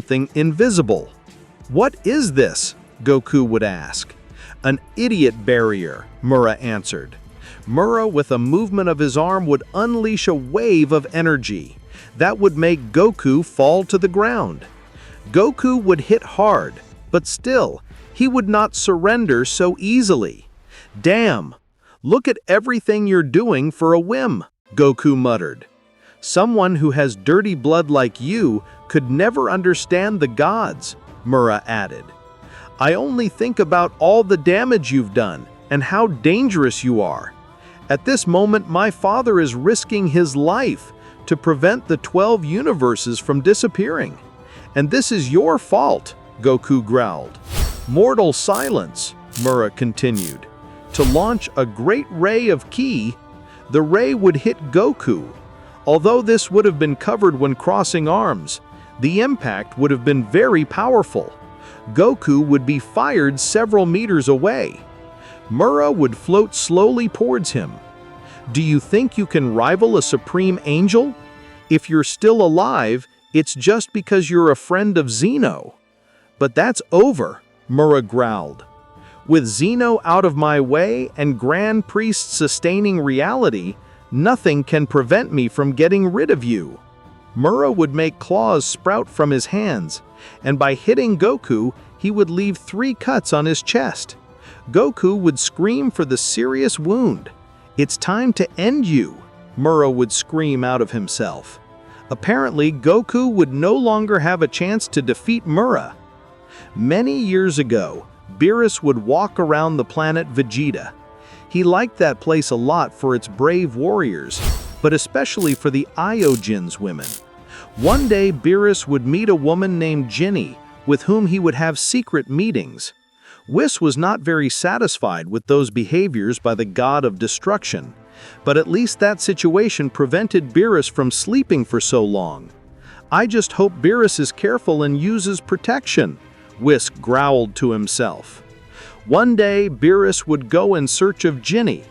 something invisible. "What is this?" Goku would ask. "An idiot barrier," Mura answered. Mura, with a movement of his arm, would unleash a wave of energy that would make Goku fall to the ground. Goku would hit hard, but still, he would not surrender so easily. "Damn! Look at everything you're doing for a whim," Goku muttered. "Someone who has dirty blood like you could never understand the gods," Mura added. "I only think about all the damage you've done and how dangerous you are. At this moment, my father is risking his life to prevent the 12 universes from disappearing. And this is your fault," Goku growled. "Mortal silence," Mura continued. To launch a great ray of ki, the ray would hit Goku. Although this would have been covered when crossing arms, the impact would have been very powerful. Goku would be fired several meters away. Mura would float slowly towards him. "Do you think you can rival a supreme angel? If you're still alive, it's just because you're a friend of Zeno." "But that's over," Mura growled. "With Zeno out of my way and Grand Priest sustaining reality, nothing can prevent me from getting rid of you." Mura would make claws sprout from his hands, and by hitting Goku, he would leave 3 cuts on his chest. Goku would scream for the serious wound. "It's time to end you," Mura would scream out of himself. Apparently, Goku would no longer have a chance to defeat Mura. Many years ago, Beerus would walk around the planet Vegeta. He liked that place a lot for its brave warriors, but especially for the Iojin's women. One day, Beerus would meet a woman named Ginny, with whom he would have secret meetings. Whis was not very satisfied with those behaviors by the God of Destruction, but at least that situation prevented Beerus from sleeping for so long. "I just hope Beerus is careful and uses protection," Whis growled to himself. One day, Beerus would go in search of Ginny.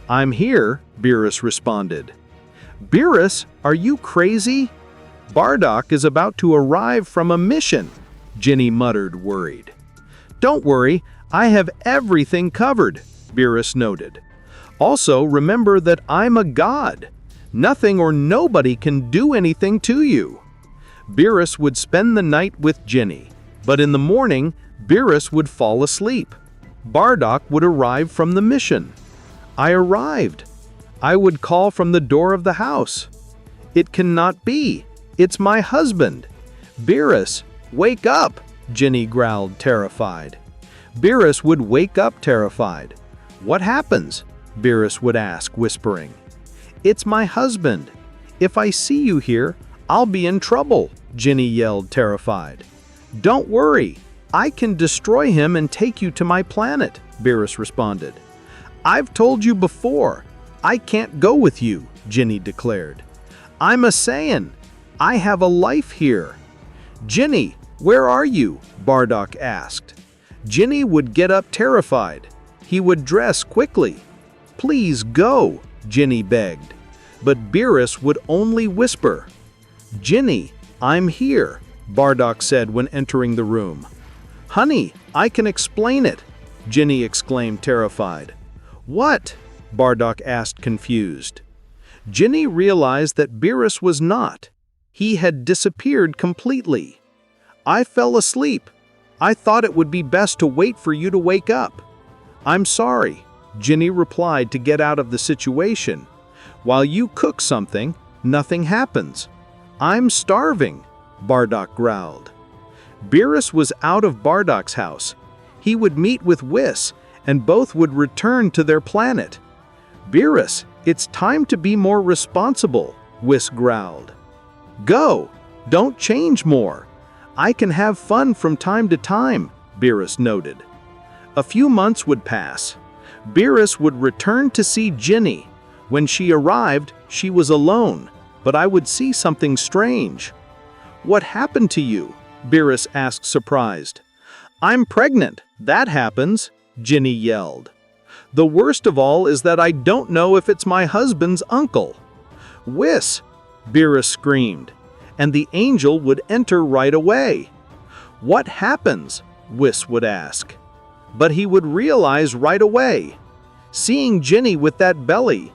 "I'm here," Beerus responded. "Beerus, are you crazy? Bardock is about to arrive from a mission," Ginny muttered, worried. "Don't worry, I have everything covered," Beerus noted. "Also, remember that I'm a god. Nothing or nobody can do anything to you." Beerus would spend the night with Ginny, but in the morning, Beerus would fall asleep. Bardock would arrive from the mission. "I arrived." I would call from the door of the house. "It cannot be. It's my husband." "Beerus, wake up," Ginny growled, terrified. Beerus would wake up terrified. "What happens?" Beerus would ask, whispering. "It's my husband. If I see you here, I'll be in trouble," Ginny yelled, terrified. "Don't worry. I can destroy him and take you to my planet," Beerus responded. "I've told you before. I can't go with you," Ginny declared. "I'm a Saiyan. I have a life here." "Ginny, where are you?" Bardock asked. Ginny would get up terrified. He would dress quickly. "Please go," Ginny begged. But Beerus would only whisper. "Ginny, I'm here," Bardock said when entering the room. "Honey, I can explain it," Ginny exclaimed, terrified. "What?" Bardock asked, confused. Ginny realized that Beerus was not. He had disappeared completely. "I fell asleep. I thought it would be best to wait for you to wake up." "I'm sorry," Ginny replied to get out of the situation. "While you cook something, nothing happens." "I'm starving," Bardock growled. Beerus was out of Bardock's house. He would meet with Whis, and both would return to their planet. "Beerus, it's time to be more responsible," Whis growled. "Go! Don't change more. I can have fun from time to time," Beerus noted. A few months would pass. Beerus would return to see Ginny. When she arrived, she was alone, but I would see something strange. "What happened to you?" Beerus asked, surprised. "I'm pregnant. That happens," Ginny yelled. "The worst of all is that I don't know if it's my husband's uncle." "Whis!" Beerus screamed. and the angel would enter right away. "What happens?" Whis would ask. But he would realize right away, seeing Ginny with that belly.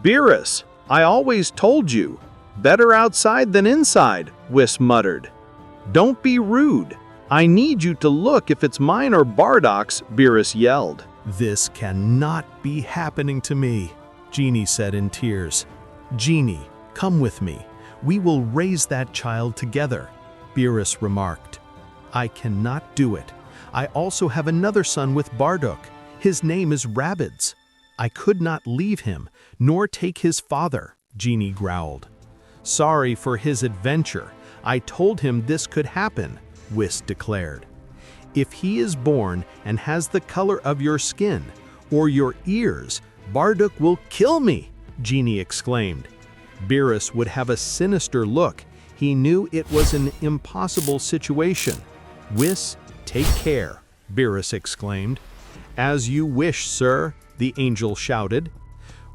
"Beerus, I always told you, better outside than inside," Whis muttered. "Don't be rude. I need you to look if it's mine or Bardock's," Beerus yelled. "This cannot be happening to me," Genie said in tears. "Genie, come with me. We will raise that child together," Beerus remarked. "I cannot do it. I also have another son with Bardock. His name is Rabbids. I could not leave him, nor take his father," Genie growled. "Sorry for his adventure. I told him this could happen," Whis declared. "If he is born and has the color of your skin or your ears, Bardock will kill me," Genie exclaimed. Beerus would have a sinister look. He knew it was an impossible situation. "Whis, take care," Beerus exclaimed. "As you wish, sir," the angel shouted.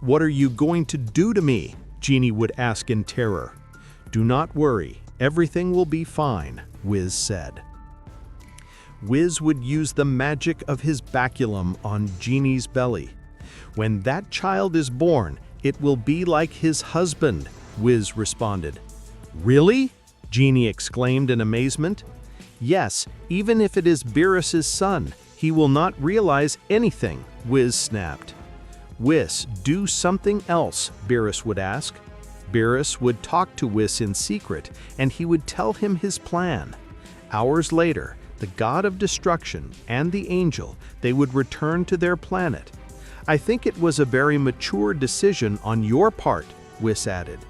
"What are you going to do to me?" Genie would ask in terror. "Do not worry, everything will be fine," Whis said. Whis would use the magic of his baculum on Genie's belly. "When that child is born, it will be like his husband," Whis responded. "Really?" Genie exclaimed in amazement. "Yes, even if it is Beerus's son, he will not realize anything," Whis snapped. "Whis, do something else," Beerus would ask. Beerus would talk to Whis in secret, and he would tell him his plan. Hours later, the God of Destruction and the angel, they would return to their planet. "I think it was a very mature decision on your part," Whis added.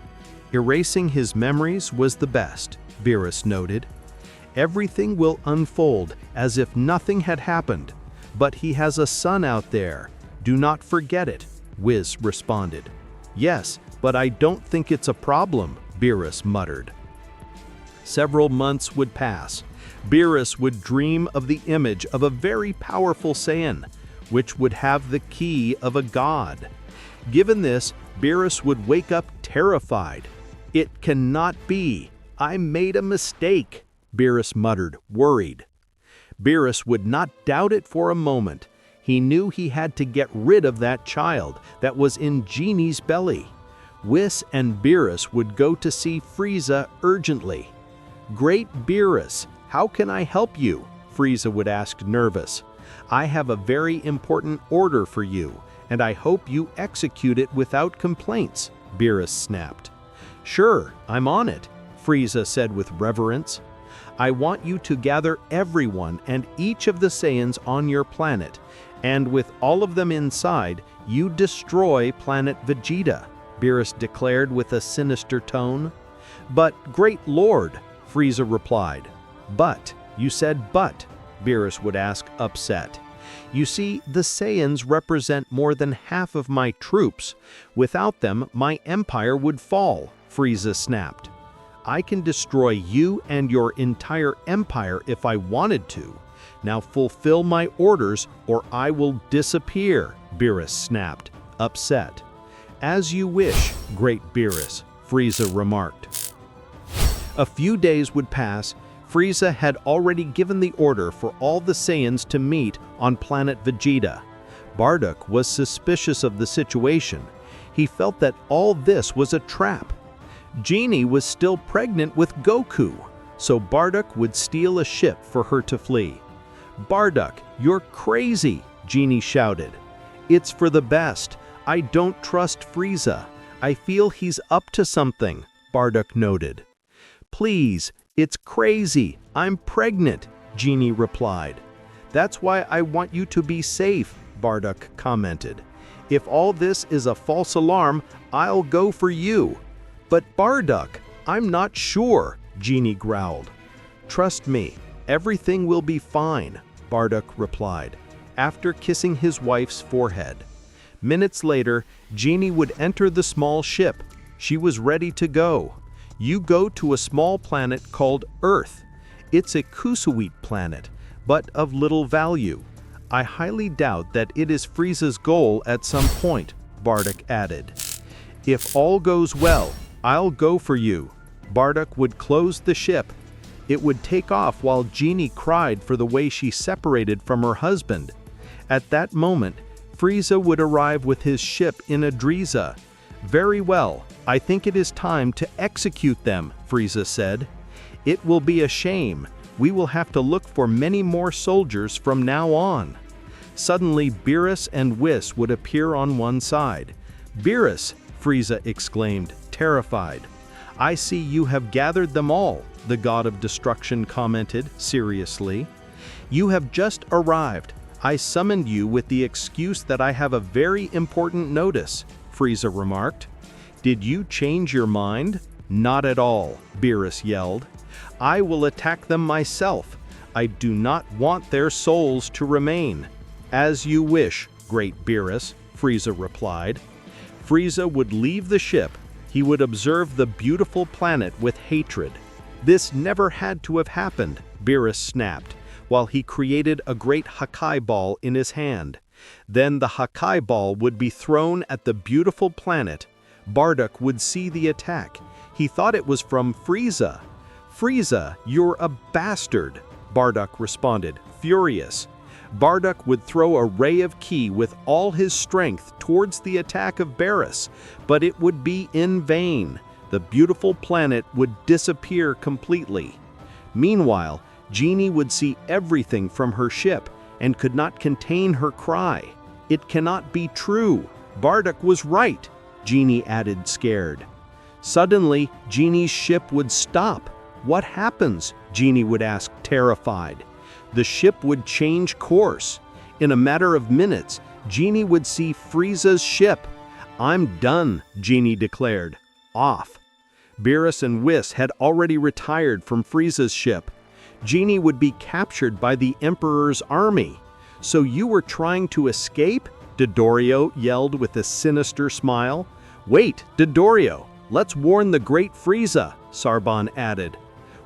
"Erasing his memories was the best," Beerus noted. "Everything will unfold as if nothing had happened. But he has a son out there. Do not forget it," Whis responded. "Yes, but I don't think it's a problem," Beerus muttered. Several months would pass. Beerus would dream of the image of a very powerful Saiyan, which would have the key of a god. Given this, Beerus would wake up terrified. "It cannot be. I made a mistake," Beerus muttered, worried. Beerus would not doubt it for a moment. He knew he had to get rid of that child that was in Genie's belly. Whis and Beerus would go to see Frieza urgently. "Great Beerus, how can I help you?" Frieza would ask, nervous. "I have a very important order for you, and I hope you execute it without complaints," Beerus snapped. "Sure, I'm on it," Frieza said with reverence. "I want you to gather everyone and each of the Saiyans on your planet, and with all of them inside, you destroy planet Vegeta," Beerus declared with a sinister tone. "But, Great Lord," Frieza replied. "But? You said but," Beerus would ask, upset. "You see, the Saiyans represent more than half of my troops. Without them, my empire would fall," Frieza snapped. "I can destroy you and your entire empire if I wanted to. Now fulfill my orders or I will disappear," Beerus snapped, upset. "As you wish, Great Beerus," Frieza remarked. A few days would pass. Frieza had already given the order for all the Saiyans to meet on planet Vegeta. Bardock was suspicious of the situation. He felt that all this was a trap. Genie was still pregnant with Goku, so Bardock would steal a ship for her to flee. "Bardock, you're crazy," Genie shouted. "It's for the best. I don't trust Frieza. I feel he's up to something," Bardock noted. "Please, it's crazy. I'm pregnant," Genie replied. "That's why I want you to be safe," Bardock commented. "If all this is a false alarm, I'll go for you." "But Bardock, I'm not sure," Genie growled. "Trust me, everything will be fine," Bardock replied, after kissing his wife's forehead. Minutes later, Genie would enter the small ship. She was ready to go. "You go to a small planet called Earth. It's a Kusuite planet, but of little value. I highly doubt that it is Frieza's goal at some point," Bardock added. "If all goes well, I'll go for you," Bardock would close the ship. It would take off while Genie cried for the way she separated from her husband. At that moment, Frieza would arrive with his ship in Adriza. "Very well, I think it is time to execute them," Frieza said. "It will be a shame. We will have to look for many more soldiers from now on." Suddenly, Beerus and Whis would appear on one side. "Beerus," Frieza exclaimed, terrified. "I see you have gathered them all," the God of Destruction commented seriously. "You have just arrived. I summoned you with the excuse that I have a very important notice," Frieza remarked. "Did you change your mind?" "Not at all," Beerus yelled. "I will attack them myself. I do not want their souls to remain." "As you wish, great Beerus," Frieza replied. Frieza would leave the ship. He would observe the beautiful planet with hatred. "This never had to have happened," Beerus snapped, while he created a great Hakai ball in his hand. Then the Hakai ball would be thrown at the beautiful planet. Bardock would see the attack. He thought it was from Frieza. "Frieza, you're a bastard," Bardock responded, furious. Bardock would throw a ray of ki with all his strength towards the attack of Beerus, but it would be in vain. The beautiful planet would disappear completely. Meanwhile, Genie would see everything from her ship and could not contain her cry. "It cannot be true. Bardock was right," Genie added, scared. Suddenly, Genie's ship would stop. "What happens?" Genie would ask, terrified. The ship would change course. In a matter of minutes, Genie would see Frieza's ship. "I'm done," Genie declared. "Off." Beerus and Whis had already retired from Frieza's ship. Genie would be captured by the Emperor's army. "So you were trying to escape?" Dodorio yelled with a sinister smile. "Wait, Dodorio, let's warn the great Frieza," Sarban added.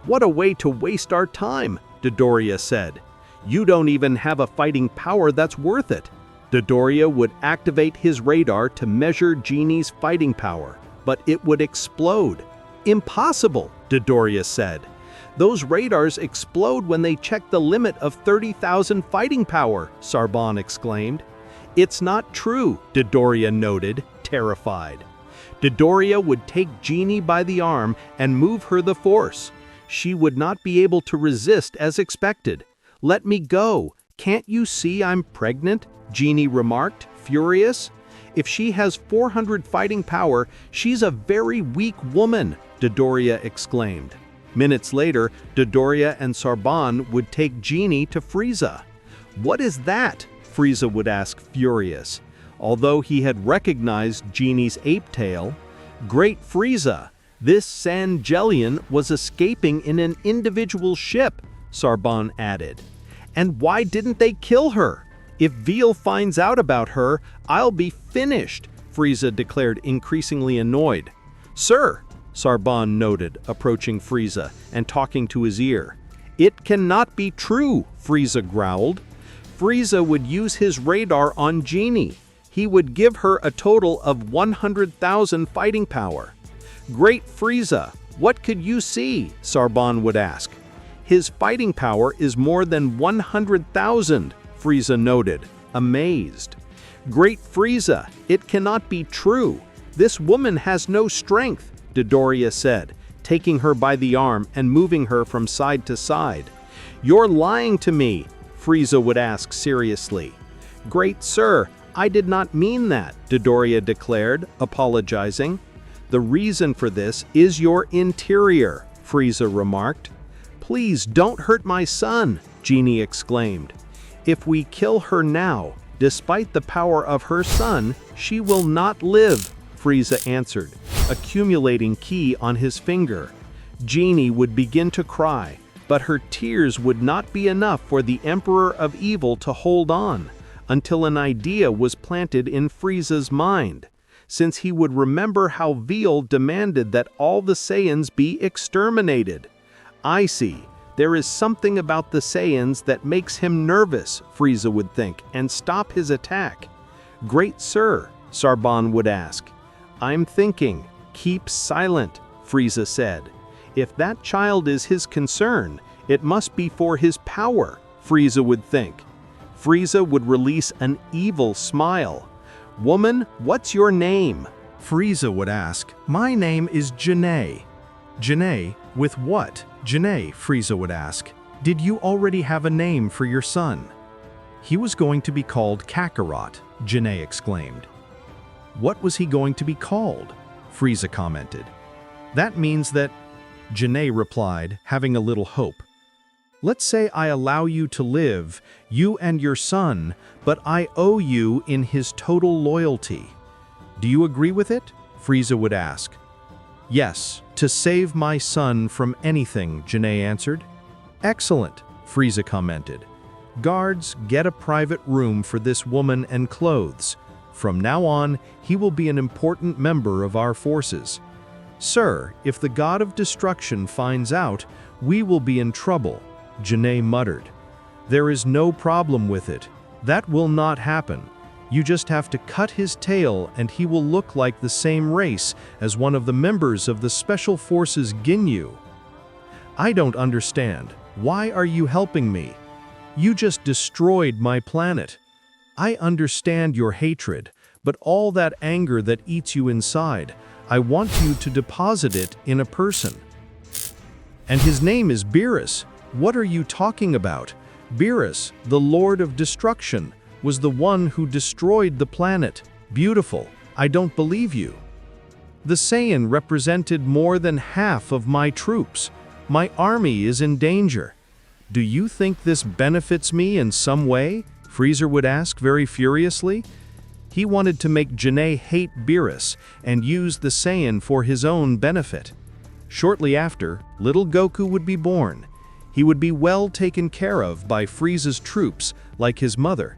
"What a way to waste our time," Dodoria said. "You don't even have a fighting power that's worth it." Dodoria would activate his radar to measure Genie's fighting power, but it would explode. "Impossible," Dodoria said. "Those radars explode when they check the limit of 30,000 fighting power," Sarban exclaimed. "It's not true," Dodoria noted, terrified. Dodoria would take Genie by the arm and move her the force. She would not be able to resist as expected. "Let me go. Can't you see I'm pregnant?" Genie remarked, furious. "If she has 400 fighting power, she's a very weak woman," Dodoria exclaimed. Minutes later, Dodoria and Sarban would take Genie to Frieza. "What is that?" Frieza would ask, furious. Although he had recognized Genie's ape tail, "Great Frieza, this Sangelian was escaping in an individual ship," Sarban added. "And why didn't they kill her? If Veal finds out about her, I'll be finished," Frieza declared, increasingly annoyed. "Sir," Sarban noted, approaching Frieza and talking to his ear. "It cannot be true," Frieza growled. "Frieza would use his radar on Genie. He would give her a total of 100,000 fighting power." "Great Frieza, what could you see?" Sarban would ask. "His fighting power is more than 100,000, Frieza noted, amazed. "Great Frieza, it cannot be true. This woman has no strength," Dodoria said, taking her by the arm and moving her from side to side. "You're lying to me," Frieza would ask seriously. "Great sir, I did not mean that," Dodoria declared, apologizing. "The reason for this is your interior," Frieza remarked. "Please don't hurt my son," Genie exclaimed. "If we kill her now, despite the power of her son, she will not live," Frieza answered, accumulating ki on his finger. Genie would begin to cry, but her tears would not be enough for the Emperor of Evil to hold on, until an idea was planted in Frieza's mind, since he would remember how Veal demanded that all the Saiyans be exterminated. "I see. There is something about the Saiyans that makes him nervous," Frieza would think, and stop his attack. "Great sir," Sarban would ask. "I'm thinking. Keep silent," Frieza said. If that child is his concern, it must be for his power, Frieza would think. Frieza would release an evil smile. Woman, what's your name? Frieza would ask, My name is Janae. Janae, with what? Janae, Frieza would ask. Did you already have a name for your son? He was going to be called Kakarot, Janae exclaimed. What was he going to be called? Frieza commented. That means that, Janae replied, having a little hope. Let's say I allow you to live, you and your son, but I owe you in his total loyalty. Do you agree with it? Frieza would ask. Yes, to save my son from anything, Janae answered. Excellent, Frieza commented. Guards, get a private room for this woman and clothes. From now on, he will be an important member of our forces. Sir, if the God of Destruction finds out, we will be in trouble, Janae muttered. There is no problem with it. That will not happen. You just have to cut his tail and he will look like the same race as one of the members of the Special Forces Ginyu. I don't understand. Why are you helping me? You just destroyed my planet. I understand your hatred, but all that anger that eats you inside, I want you to deposit it in a person. And his name is Beerus. What are you talking about? Beerus, the Lord of Destruction, was the one who destroyed the planet. Beautiful. I don't believe you. The Saiyan represented more than half of my troops. My army is in danger. Do you think this benefits me in some way? Frieza would ask very furiously. He wanted to make Janae hate Beerus and use the Saiyan for his own benefit. Shortly after, little Goku would be born. He would be well taken care of by Frieza's troops, like his mother.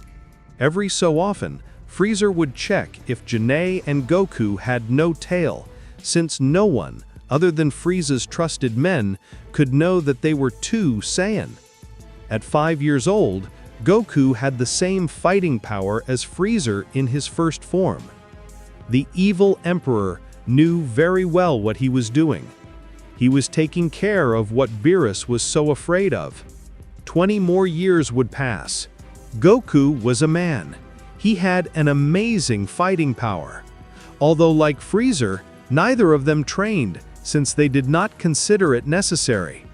Every so often, Frieza would check if Janae and Goku had no tail, since no one, other than Frieza's trusted men, could know that they were two Saiyan. At 5 years old, Goku had the same fighting power as Frieza in his first form. The evil Emperor knew very well what he was doing. He was taking care of what Beerus was so afraid of. 20 more years would pass. Goku was a man. He had an amazing fighting power. Although like Frieza, neither of them trained, since they did not consider it necessary.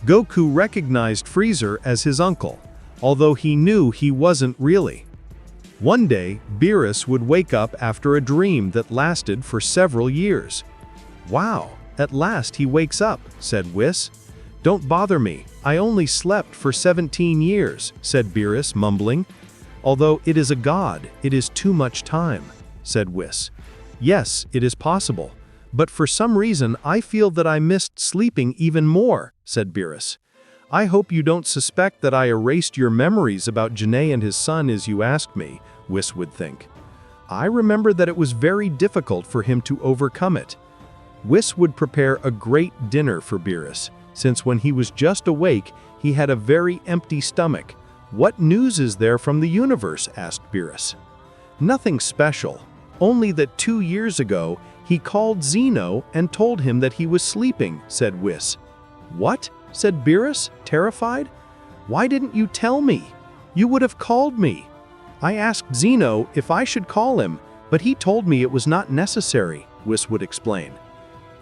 Goku recognized Frieza as his uncle, although he knew he wasn't really. One day, Beerus would wake up after a dream that lasted for several years. Wow, at last he wakes up, said Whis. Don't bother me, I only slept for 17 years, said Beerus, mumbling. Although it is a god, it is too much time, said Whis. Yes, it is possible. But for some reason, I feel that I missed sleeping even more, said Beerus. I hope you don't suspect that I erased your memories about Janae and his son as you asked me, Whis would think. I remember that it was very difficult for him to overcome it. Whis would prepare a great dinner for Beerus, since when he was just awake, he had a very empty stomach. What news is there from the universe? Asked Beerus. Nothing special, only that 2 years ago, he called Zeno and told him that he was sleeping, said Whis. What? Said Beerus, terrified. Why didn't you tell me? You would have called me. I asked Zeno if I should call him, but he told me it was not necessary, Whis would explain.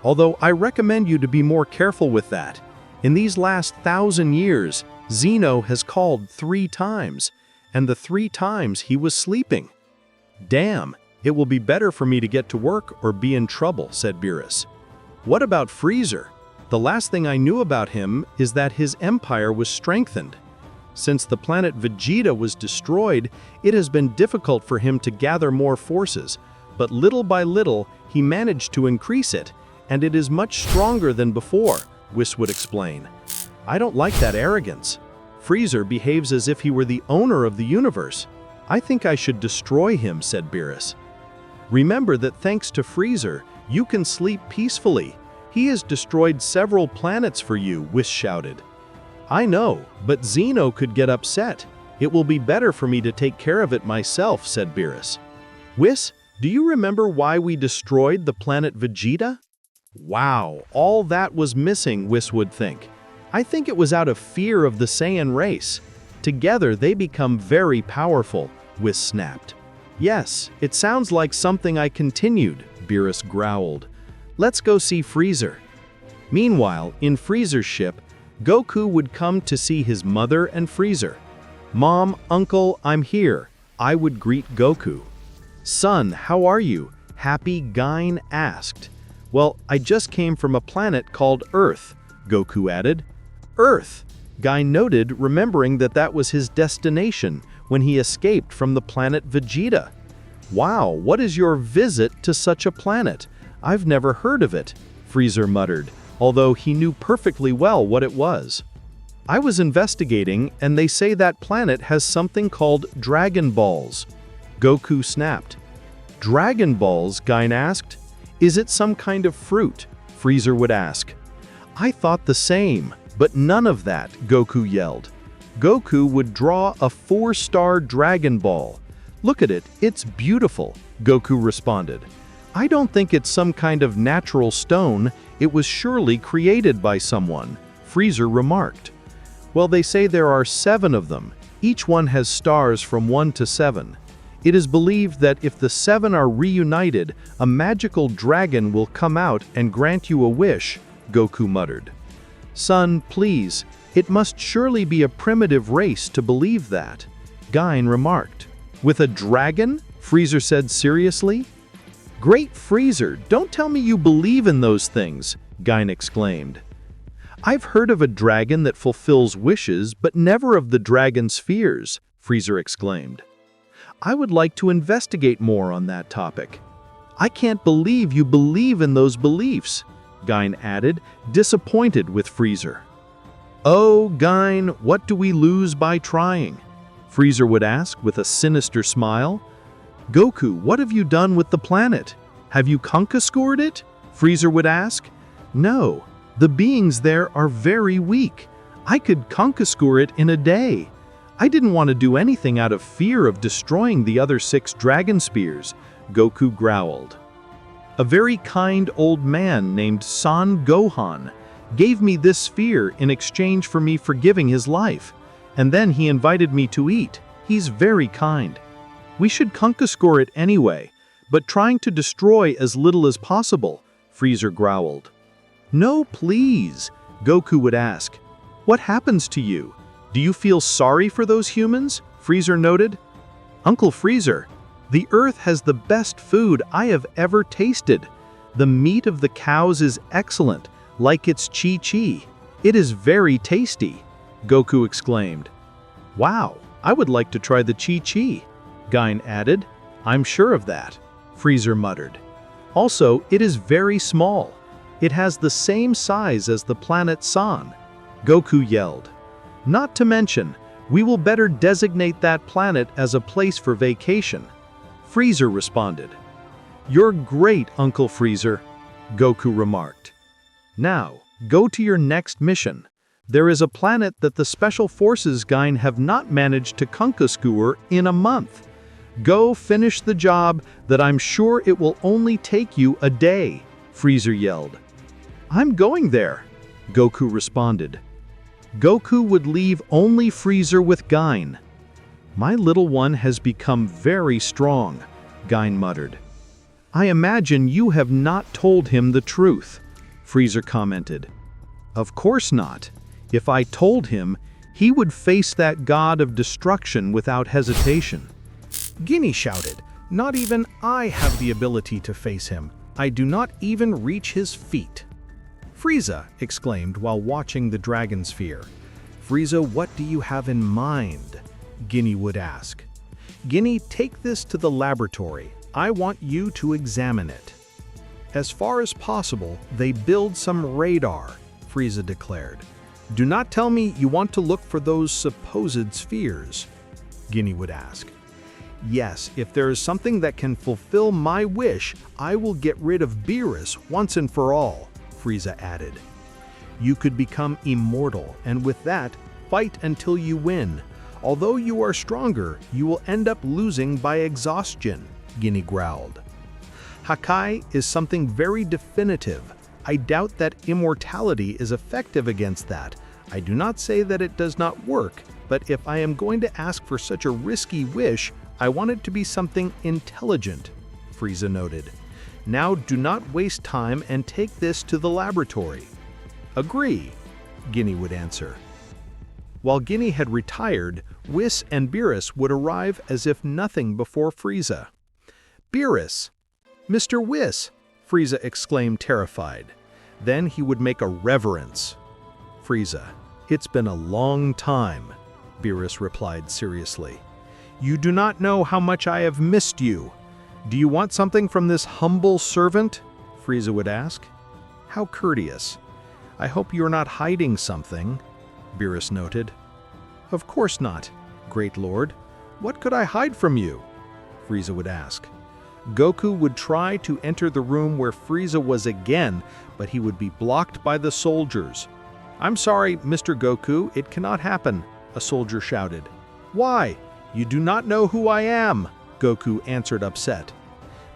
Although I recommend you to be more careful with that. In these last 1,000 years, Zeno has called 3 times, and the 3 times he was sleeping. Damn, it will be better for me to get to work or be in trouble, said Beerus. What about Frieza? The last thing I knew about him is that his empire was strengthened. Since the planet Vegeta was destroyed, it has been difficult for him to gather more forces, but little by little, he managed to increase it, and it is much stronger than before, Whis would explain. I don't like that arrogance. Frieza behaves as if he were the owner of the universe. I think I should destroy him, said Beerus. Remember that thanks to Frieza, you can sleep peacefully. He has destroyed several planets for you, Whis shouted. I know, but Zeno could get upset. It will be better for me to take care of it myself, said Beerus. Whis, do you remember why we destroyed the planet Vegeta? Wow, all that was missing, Whis would think. I think it was out of fear of the Saiyan race. Together they become very powerful, Whis snapped. Yes, it sounds like something I continued, Beerus growled. Let's go see Freezer. Meanwhile, in Freezer's ship, Goku would come to see his mother and Freezer. Mom, Uncle, I'm here, I would greet Goku. Son, how are you? Happy Gain asked. Well, I just came from a planet called Earth, Goku added. Earth, Gain noted, remembering that was his destination when he escaped from the planet Vegeta. Wow, what is your visit to such a planet? I've never heard of it, Freezer muttered, although he knew perfectly well what it was. I was investigating, and they say that planet has something called Dragon Balls. Goku snapped. Dragon Balls, Gain asked. Is it some kind of fruit? Freezer would ask. I thought the same, but none of that, Goku yelled. Goku would draw a 4-star Dragon Ball. Look at it, it's beautiful, Goku responded. I don't think it's some kind of natural stone, it was surely created by someone, Freezer remarked. Well, they say there are 7 of them. Each one has stars from 1 to 7. It is believed that if the 7 are reunited, a magical dragon will come out and grant you a wish, Goku muttered. Son, please, it must surely be a primitive race to believe that, Gain remarked. With a dragon? Freezer said seriously. Great Freezer, don't tell me you believe in those things, Gain exclaimed. I've heard of a dragon that fulfills wishes, but never of the dragon spheres, Freezer exclaimed. I would like to investigate more on that topic. I can't believe you believe in those beliefs, Gain added, disappointed with Freezer. Oh, Gain, what do we lose by trying? Freezer would ask with a sinister smile. Goku, what have you done with the planet? Have you conquered it? Freezer would ask. No, the beings there are very weak. I could conquer it in a day. I didn't want to do anything out of fear of destroying the other 6 dragon spears, Goku growled. A very kind old man named Son Gohan gave me this sphere in exchange for me forgiving his life, and then he invited me to eat. He's very kind. We should conquer it anyway, but trying to destroy as little as possible, Freezer growled. No, please, Goku would ask. What happens to you? Do you feel sorry for those humans? Freezer noted. Uncle Freezer, the Earth has the best food I have ever tasted. The meat of the cows is excellent, like its chi-chi. It is very tasty, Goku exclaimed. Wow, I would like to try the chi-chi, Gain added. I'm sure of that, Freezer muttered. Also, it is very small. It has the same size as the planet San, Goku yelled. Not to mention, we will better designate that planet as a place for vacation, Freezer responded. You're great, Uncle Freezer, Goku remarked. Now, go to your next mission. There is a planet that the Special Forces Gain have not managed to conquer in a month. Go finish the job that I'm sure it will only take you a day, Freezer yelled. I'm going there, Goku responded. Goku would leave only Freezer with Gain. My little one has become very strong, Gain muttered. I imagine you have not told him the truth, Freezer commented. Of course not. If I told him, he would face that God of Destruction without hesitation. Guinea shouted, Not even I have the ability to face him. I do not even reach his feet. Frieza exclaimed while watching the dragon sphere. Frieza, what do you have in mind? Guinea would ask. Guinea, take this to the laboratory. I want you to examine it. As far as possible, they build some radar, Frieza declared. Do not tell me you want to look for those supposed spheres, Guinea would ask. Yes, if there is something that can fulfill my wish, I will get rid of Beerus once and for all, Frieza added. You could become immortal, and with that, fight until you win. Although you are stronger, you will end up losing by exhaustion, Guinea growled. Hakai is something very definitive, I doubt that immortality is effective against that. I do not say that it does not work, but if I am going to ask for such a risky wish, I want it to be something intelligent," Frieza noted. "Now do not waste time and take this to the laboratory." "Agree," Ginyu would answer. While Ginyu had retired, Whis and Beerus would arrive as if nothing before Frieza. "Beerus! Mr. Whis!" Frieza exclaimed, terrified. Then he would make a reverence. "Frieza, it's been a long time," Beerus replied seriously. "You do not know how much I have missed you. Do you want something from this humble servant?" Frieza would ask. "How courteous. I hope you are not hiding something," Beerus noted. "Of course not, Great Lord. What could I hide from you?" Frieza would ask. Goku would try to enter the room where Frieza was again, but he would be blocked by the soldiers. "I'm sorry, Mr. Goku, it cannot happen," a soldier shouted. "Why? You do not know who I am," Goku answered, upset.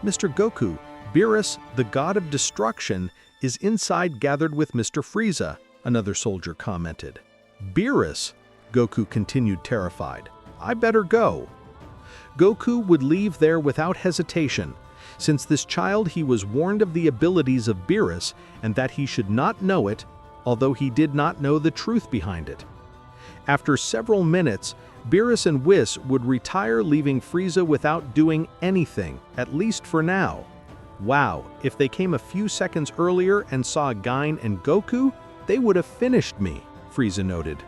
"Mr. Goku, Beerus, the God of Destruction, is inside gathered with Mr. Frieza," another soldier commented. "Beerus?" Goku continued, terrified. "I better go." Goku would leave there without hesitation. Since this child he was warned of the abilities of Beerus and that he should not know it, although he did not know the truth behind it. After several minutes, Beerus and Whis would retire, leaving Frieza without doing anything, at least for now. Wow, if they came a few seconds earlier and saw Gain and Goku, they would have finished me, Frieza noted.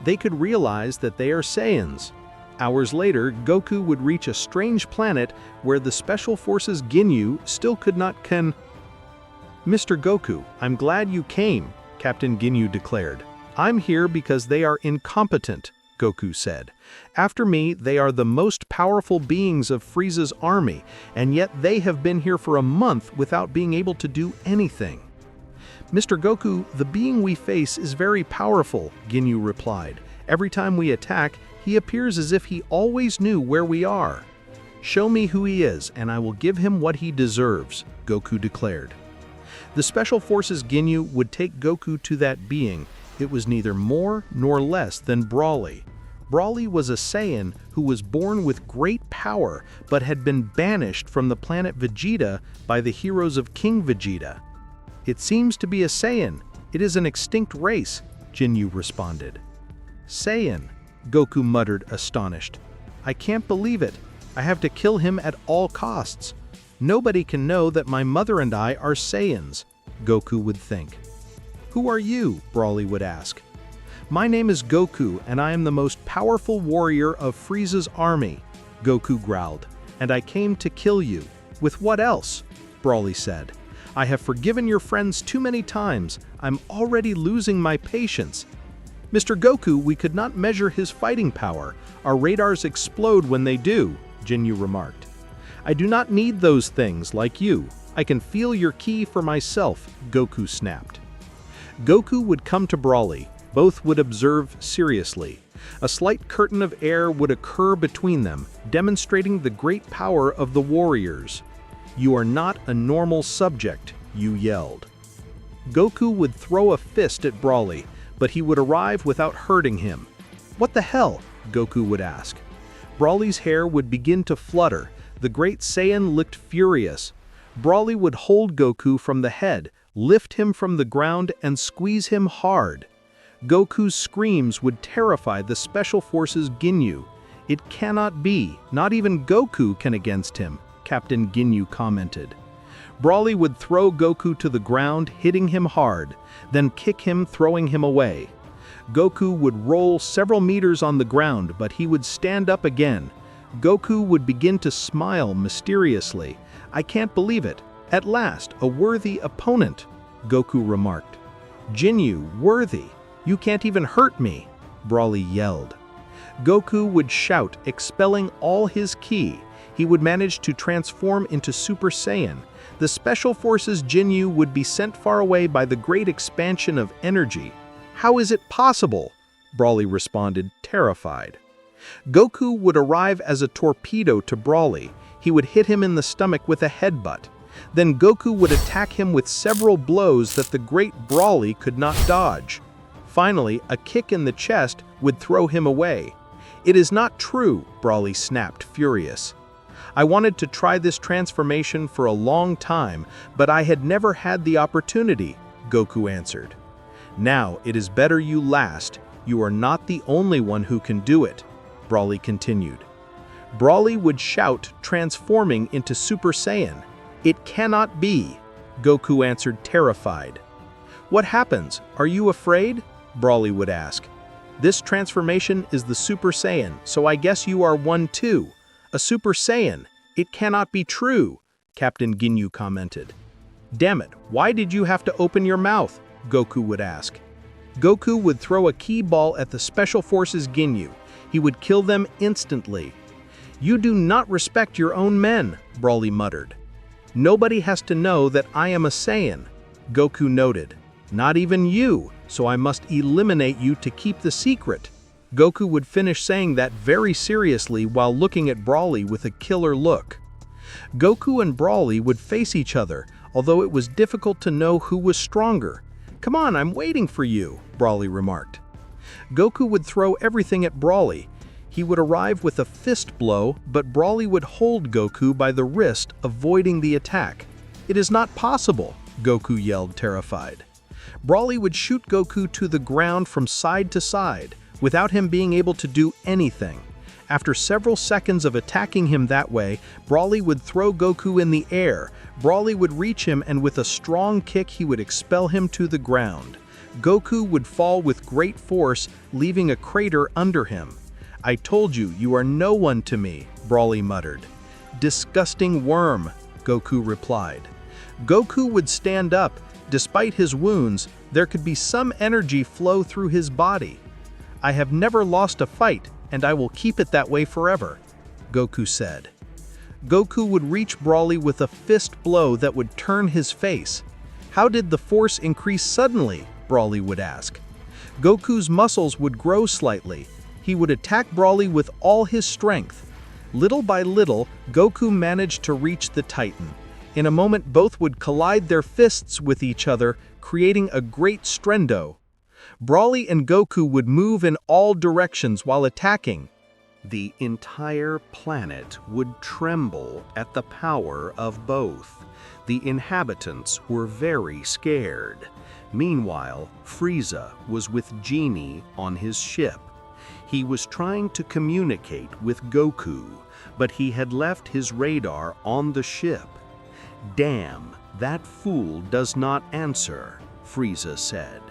They could realize that they are Saiyans. Hours later, Goku would reach a strange planet where the Special Forces Ginyu still could not "Mr. Goku, I'm glad you came," Captain Ginyu declared. "I'm here because they are incompetent," Goku said. "After me, they are the most powerful beings of Frieza's army, and yet they have been here for a month without being able to do anything." "Mr. Goku, the being we face is very powerful," Ginyu replied. "Every time we attack, he appears as if he always knew where we are." "Show me who he is, and I will give him what he deserves," Goku declared. The Special Forces Ginyu would take Goku to that being. It was neither more nor less than Broly. Broly was a Saiyan who was born with great power, but had been banished from the planet Vegeta by the heroes of King Vegeta. "It seems to be a Saiyan. It is an extinct race," Ginyu responded. "Saiyan," Goku muttered, astonished. "I can't believe it. I have to kill him at all costs. Nobody can know that my mother and I are Saiyans," Goku would think. "Who are you?" Broly would ask. "My name is Goku, and I am the most powerful warrior of Frieza's army," Goku growled. "And I came to kill you. With what else?" Broly said. "I have forgiven your friends too many times. I'm already losing my patience." "Mr. Goku, we could not measure his fighting power. Our radars explode when they do," Ginyu remarked. "I do not need those things like you. I can feel your ki for myself," Goku snapped. Goku would come to Broly. Both would observe seriously. A slight curtain of air would occur between them, demonstrating the great power of the warriors. "You are not a normal subject," Yu yelled. Goku would throw a fist at Broly, but he would arrive without hurting him. "What the hell?" Goku would ask. Broly's hair would begin to flutter. The great Saiyan looked furious. Broly would hold Goku from the head, lift him from the ground, and squeeze him hard. Goku's screams would terrify the Special Forces Ginyu. "It cannot be. Not even Goku can against him," Captain Ginyu commented. Broly would throw Goku to the ground, hitting him hard, then kick him, throwing him away. Goku would roll several meters on the ground, but he would stand up again. Goku would begin to smile mysteriously. "I can't believe it. At last, a worthy opponent," Goku remarked. "Ginyu, worthy? You can't even hurt me," Broly yelled. Goku would shout, expelling all his ki. He would manage to transform into Super Saiyan. The Special Forces Ginyu would be sent far away by the great expansion of energy. "How is it possible?" Broly responded, terrified. Goku would arrive as a torpedo to Broly. He would hit him in the stomach with a headbutt. Then Goku would attack him with several blows that the great Broly could not dodge. Finally, a kick in the chest would throw him away. "It is not true," Broly snapped, furious. "I wanted to try this transformation for a long time, but I had never had the opportunity," Goku answered. "Now, it is better you last. You are not the only one who can do it," Broly continued. Broly would shout, transforming into Super Saiyan. "It cannot be," Goku answered, terrified. "What happens? Are you afraid?" Broly would ask. "This transformation is the Super Saiyan, so I guess you are one too. A Super Saiyan. It cannot be true," Captain Ginyu commented. "Damn it, why did you have to open your mouth?" Goku would ask. Goku would throw a key ball at the Special Forces Ginyu. He would kill them instantly. "You do not respect your own men," Broly muttered. "Nobody has to know that I am a Saiyan," Goku noted. "Not even you, so I must eliminate you to keep the secret." Goku would finish saying that very seriously while looking at Broly with a killer look. Goku and Broly would face each other, although it was difficult to know who was stronger. "Come on, I'm waiting for you," Broly remarked. Goku would throw everything at Broly. He would arrive with a fist blow, but Broly would hold Goku by the wrist, avoiding the attack. "It is not possible," Goku yelled, terrified. Broly would shoot Goku to the ground from side to side, without him being able to do anything. After several seconds of attacking him that way, Broly would throw Goku in the air. Broly would reach him, and with a strong kick he would expel him to the ground. Goku would fall with great force, leaving a crater under him. "I told you, you are no one to me," Broly muttered. "Disgusting worm," Goku replied. Goku would stand up. Despite his wounds, there could be some energy flow through his body. "I have never lost a fight, and I will keep it that way forever," Goku said. Goku would reach Broly with a fist blow that would turn his face. "How did the force increase suddenly?" Broly would ask. Goku's muscles would grow slightly. He would attack Broly with all his strength. Little by little, Goku managed to reach the Titan. In a moment, both would collide their fists with each other, creating a great strendo. Broly and Goku would move in all directions while attacking. The entire planet would tremble at the power of both. The inhabitants were very scared. Meanwhile, Frieza was with Genie on his ship. He was trying to communicate with Goku, but he had left his radar on the ship. "Damn, that fool does not answer," Frieza said.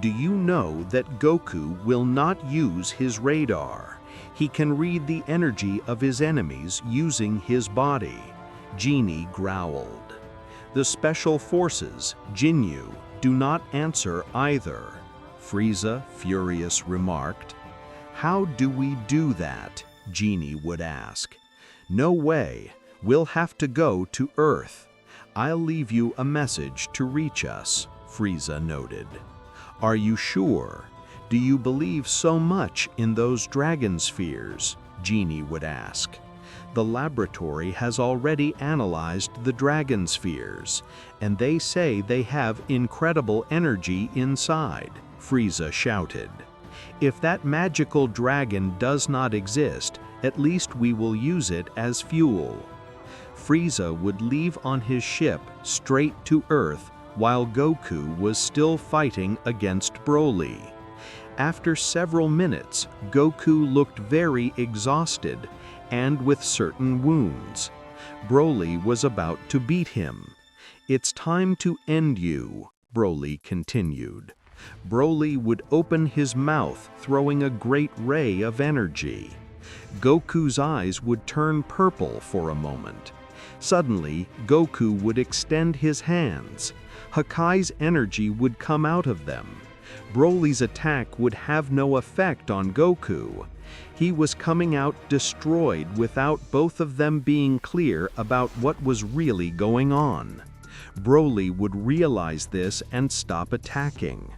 "Do you know that Goku will not use his radar? He can read the energy of his enemies using his body." Genie growled. "The Special Forces, Ginyu, do not answer either," Frieza, furious, remarked. "How do we do that?" Genie would ask. "No way. We'll have to go to Earth. I'll leave you a message to reach us," Frieza noted. "Are you sure? Do you believe so much in those dragon spheres?" Genie would ask. "The laboratory has already analyzed the dragon spheres, and they say they have incredible energy inside," Frieza shouted. "If that magical dragon does not exist, at least we will use it as fuel." Frieza would leave on his ship straight to Earth while Goku was still fighting against Broly. After several minutes, Goku looked very exhausted and with certain wounds. Broly was about to beat him. "It's time to end you," Broly continued. Broly would open his mouth, throwing a great ray of energy. Goku's eyes would turn purple for a moment. Suddenly, Goku would extend his hands. Hakkai's energy would come out of them. Broly's attack would have no effect on Goku. He was coming out destroyed without both of them being clear about what was really going on. Broly would realize this and stop attacking.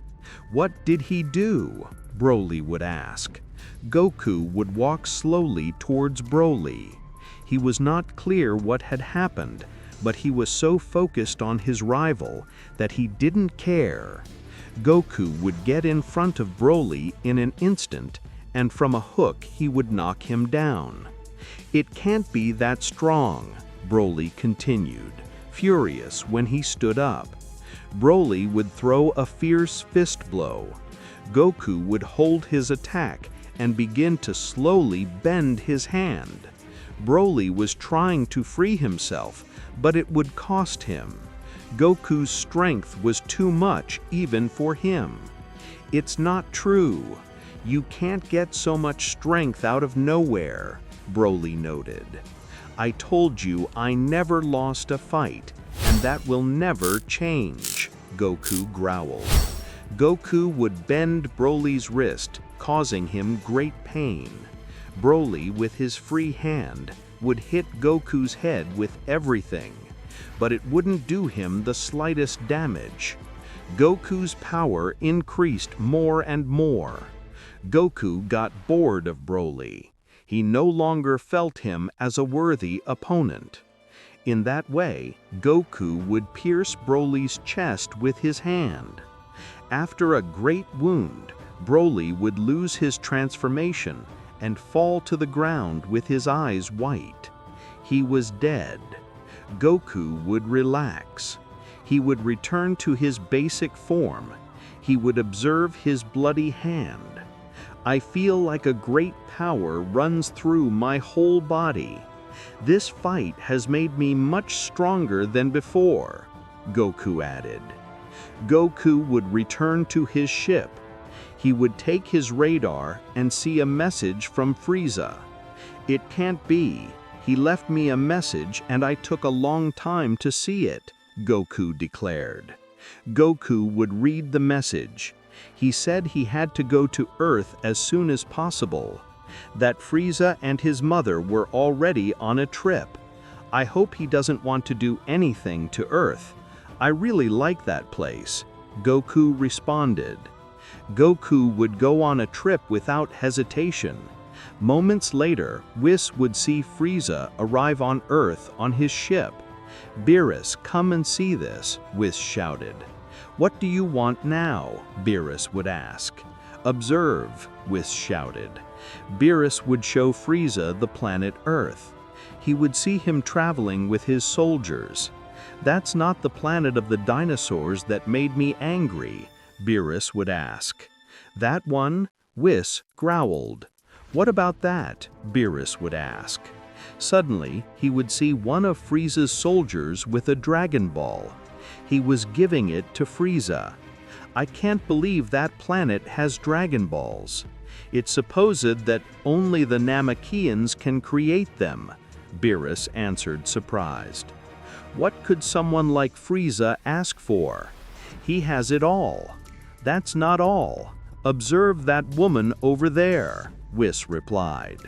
"What did he do?" Broly would ask. Goku would walk slowly towards Broly. He was not clear what had happened, but he was so focused on his rival that he didn't care. Goku would get in front of Broly in an instant, and from a hook he would knock him down. "It can't be that strong," Broly continued, furious when he stood up. Broly would throw a fierce fist blow. Goku would hold his attack and begin to slowly bend his hand. Broly was trying to free himself, but it would cost him. Goku's strength was too much even for him. "It's not true. You can't get so much strength out of nowhere," Broly noted. "I told you I never lost a fight, and that will never change," Goku growled. Goku would bend Broly's wrist, causing him great pain. Broly, with his free hand, would hit Goku's head with everything, but it wouldn't do him the slightest damage. Goku's power increased more and more. Goku got bored of Broly. He no longer felt him as a worthy opponent. In that way, Goku would pierce Broly's chest with his hand. After a great wound, Broly would lose his transformation and fall to the ground with his eyes white. He was dead. Goku would relax. He would return to his basic form. He would observe his bloody hand. "I feel like a great power runs through my whole body. This fight has made me much stronger than before," Goku added. Goku would return to his ship. He would take his radar and see a message from Frieza. "It can't be. He left me a message and I took a long time to see it," Goku declared. Goku would read the message. He said he had to go to Earth as soon as possible, that Frieza and his mother were already on a trip. "I hope he doesn't want to do anything to Earth. I really like that place," Goku responded. Goku would go on a trip without hesitation. Moments later, Whis would see Frieza arrive on Earth on his ship. "Beerus, come and see this," Whis shouted. "What do you want now?" Beerus would ask. "Observe," Whis shouted. Beerus would show Frieza the planet Earth. He would see him traveling with his soldiers. "That's not the planet of the dinosaurs that made me angry," Beerus would ask. "That one?" Whis growled. "What about that?" Beerus would ask. Suddenly, he would see one of Frieza's soldiers with a Dragon Ball. He was giving it to Frieza. "I can't believe that planet has Dragon Balls. It's supposed that only the Namekians can create them," Beerus answered, surprised. "What could someone like Frieza ask for? He has it all." "That's not all. Observe that woman over there," Whis replied.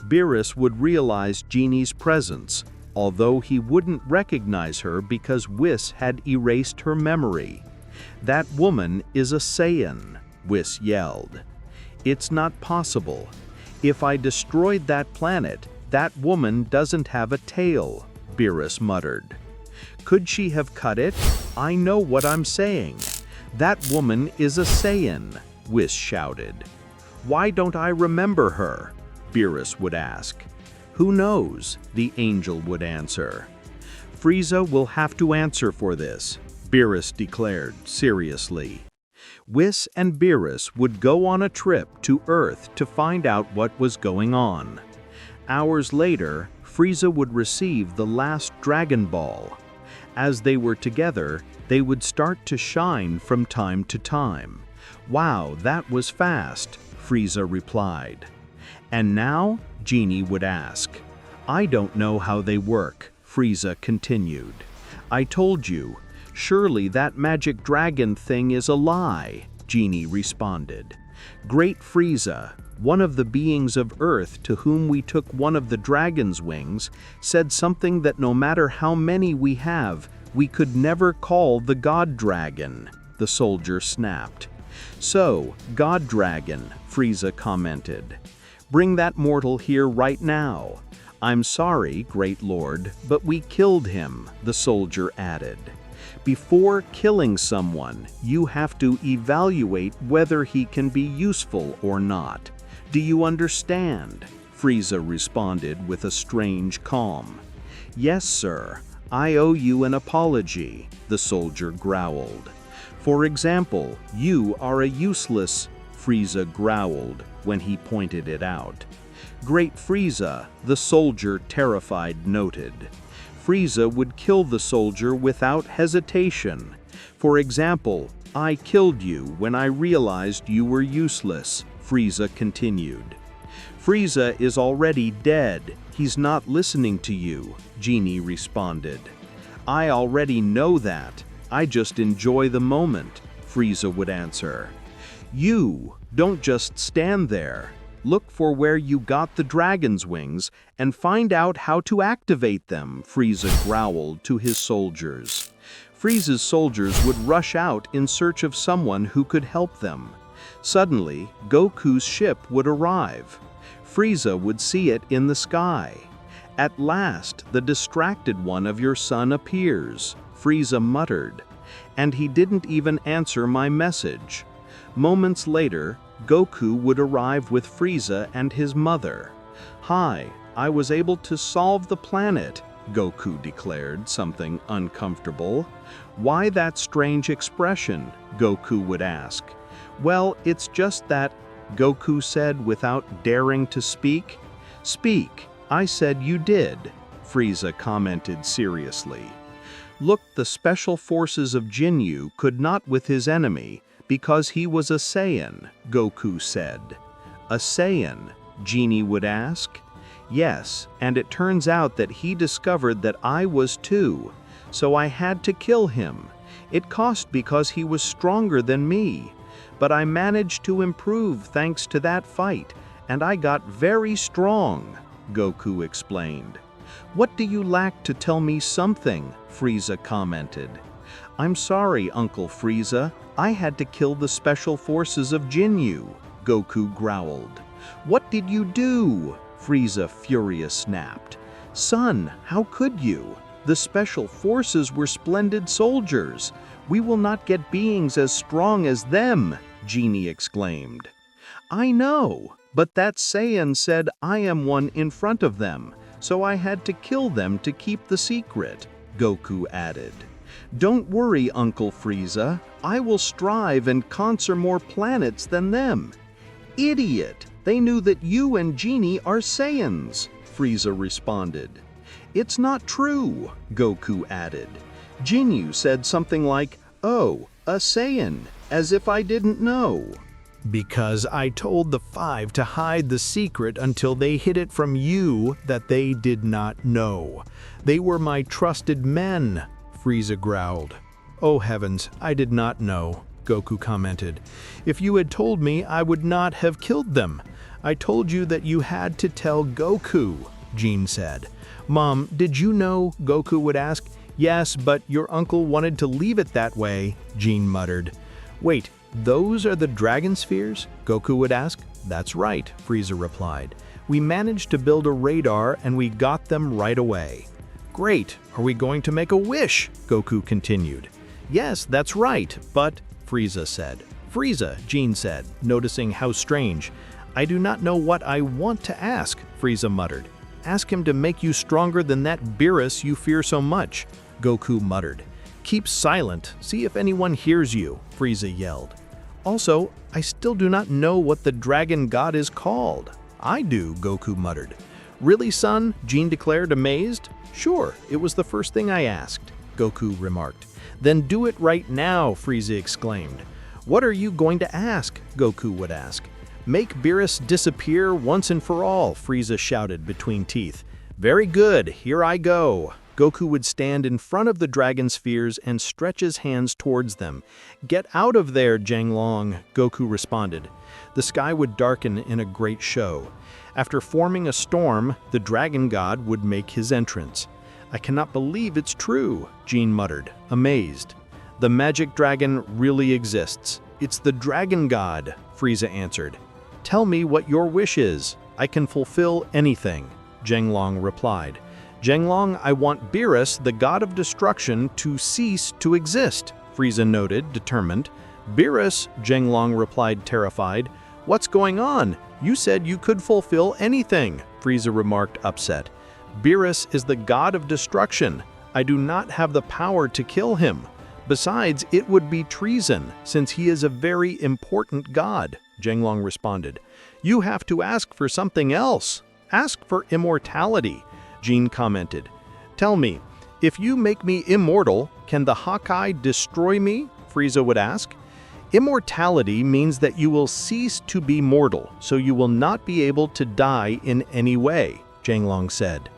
Beerus would realize Genie's presence, although he wouldn't recognize her because Whis had erased her memory. "That woman is a Saiyan," Whis yelled. "It's not possible. If I destroyed that planet, that woman doesn't have a tail," Beerus muttered. "Could she have cut it? I know what I'm saying. That woman is a Saiyan," Whis shouted. "Why don't I remember her?" Beerus would ask. "Who knows?" the angel would answer. "Frieza will have to answer for this," Beerus declared seriously. Whis and Beerus would go on a trip to Earth to find out what was going on. Hours later, Frieza would receive the last Dragon Ball. As they were together, they would start to shine from time to time. "Wow, that was fast," Frieza replied. "And now?" Genie would ask. "I don't know how they work," Frieza continued. "I told you, surely that magic dragon thing is a lie," Genie responded. "Great Frieza, one of the beings of Earth to whom we took one of the dragon's wings, said something that no matter how many we have, we could never call the God Dragon," the soldier snapped. "So, God Dragon," Frieza commented. "Bring that mortal here right now. "I'm sorry, Great Lord, but we killed him," the soldier added. "Before killing someone, you have to evaluate whether he can be useful or not. Do you understand?" Frieza responded with a strange calm. "Yes, sir. I owe you an apology," the soldier growled. "For example, you are a useless," Frieza growled when he pointed it out. "Great Frieza," the soldier terrified noted. Frieza would kill the soldier without hesitation. "For example, I killed you when I realized you were useless," Frieza continued. "Frieza is already dead. He's not listening to you," Genie responded. "I already know that. I just enjoy the moment," Frieza would answer. "You don't just stand there. Look for where you got the dragon's wings and find out how to activate them," Frieza growled to his soldiers. Frieza's soldiers would rush out in search of someone who could help them. Suddenly, Goku's ship would arrive. Frieza would see it in the sky. "At last, the distracted one of your son appears," Frieza muttered. "And he didn't even answer my message." Moments later, Goku would arrive with Frieza and his mother. "Hi, I was able to solve the planet," Goku declared, something uncomfortable. "Why that strange expression?" Goku would ask. "Well, it's just that," Goku said without daring to speak. "Speak, I said you did," Frieza commented seriously. "Look, the special forces of Jinyu could not with his enemy, because he was a Saiyan," Goku said. "A Saiyan?" Genie would ask. "Yes, and it turns out that he discovered that I was too, so I had to kill him. It cost because he was stronger than me, but I managed to improve thanks to that fight, and I got very strong," Goku explained. "What do you lack to tell me something?" Frieza commented. "I'm sorry, Uncle Frieza. I had to kill the special forces of Jinyu," Goku growled. "What did you do?" Frieza furious snapped. "Son, how could you? The special forces were splendid soldiers. We will not get beings as strong as them," Genie exclaimed. "I know, but that Saiyan said I am one in front of them, so I had to kill them to keep the secret," Goku added. "Don't worry, Uncle Frieza. I will strive and conquer more planets than them." "Idiot! They knew that you and Genie are Saiyans," Frieza responded. "It's not true," Goku added. "Jinyu said something like, 'Oh, a Saiyan,' as if I didn't know." "Because I told the five to hide the secret until they hid it from you that they did not know. They were my trusted men," Frieza growled. "Oh heavens, I did not know," Goku commented. "If you had told me, I would not have killed them. I told you that you had to tell Goku," Jean said. "Mom, did you know?" Goku would ask. "Yes, but your uncle wanted to leave it that way," Jean muttered. "Wait, those are the dragon spheres?" Goku would ask. "That's right," Frieza replied. "We managed to build a radar and we got them right away." "Great! Are we going to make a wish?" Goku continued. "Yes, that's right, but," Frieza said. "Frieza," Jean said, noticing how strange. "I do not know what I want to ask," Frieza muttered. "Ask him to make you stronger than that Beerus you fear so much," Goku muttered. "Keep silent, see if anyone hears you," Frieza yelled. "Also, I still do not know what the dragon god is called." "I do," Goku muttered. "Really, son?" Jean declared, amazed. "Sure, it was the first thing I asked," Goku remarked. "Then do it right now," Frieza exclaimed. "What are you going to ask?" Goku would ask. "Make Beerus disappear once and for all," Frieza shouted between teeth. "Very good, here I go." Goku would stand in front of the dragon spheres and stretch his hands towards them. "Get out of there, Jianglong," Goku responded. The sky would darken in a great show. After forming a storm, the dragon god would make his entrance. "I cannot believe it's true," Jean muttered, amazed. "The magic dragon really exists. It's the dragon god," Frieza answered. "Tell me what your wish is. I can fulfill anything." Zhenglong replied. Zhenglong, I want Beerus, the god of destruction, to cease to exist, Frieza noted, determined. Beerus, Zhenglong replied, terrified. What's going on? You said you could fulfill anything, Frieza remarked, upset. Beerus is the god of destruction. I do not have the power to kill him. Besides, it would be treason, since he is a very important god, Zhenglong responded. You have to ask for something else. Ask for immortality, Jean commented. Tell me, if you make me immortal, can the Hawkeye destroy me? Frieza would ask. Immortality means that you will cease to be mortal, so you will not be able to die in any way, Zhenglong said.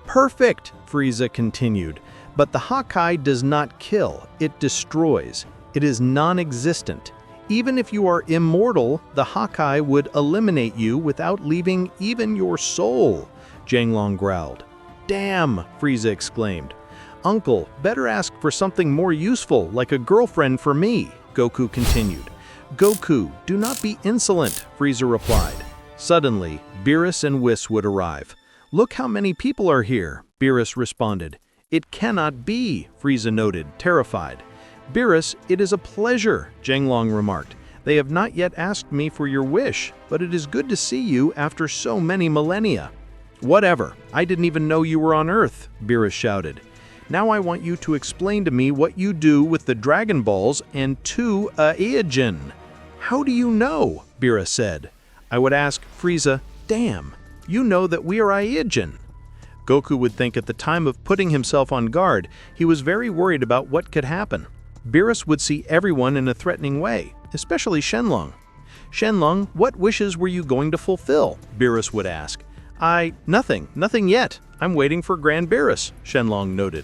Perfect, Frieza continued. But the Hawkeye does not kill, it destroys. It is non-existent. Even if you are immortal, the Hawkeye would eliminate you without leaving even your soul, Zhenglong growled. Damn, Frieza exclaimed. Uncle, better ask for something more useful, like a girlfriend for me, Goku continued. Goku, do not be insolent, Frieza replied. Suddenly, Beerus and Whis would arrive. Look how many people are here, Beerus responded. It cannot be, Frieza noted, terrified. Beerus, it is a pleasure, Zhenglong remarked. They have not yet asked me for your wish, but it is good to see you after so many millennia. Whatever, I didn't even know you were on Earth, Beerus shouted. Now I want you to explain to me what you do with the Dragon Balls and 2 Aeojin. How do you know? Beerus said. I would ask Frieza, damn, you know that we are Aeojin. Goku would think at the time of putting himself on guard, he was very worried about what could happen. Beerus would see everyone in a threatening way, especially Shenlong. Shenlong, what wishes were you going to fulfill? Beerus would ask. Nothing yet. I'm waiting for Grand Beerus, Shenlong noted.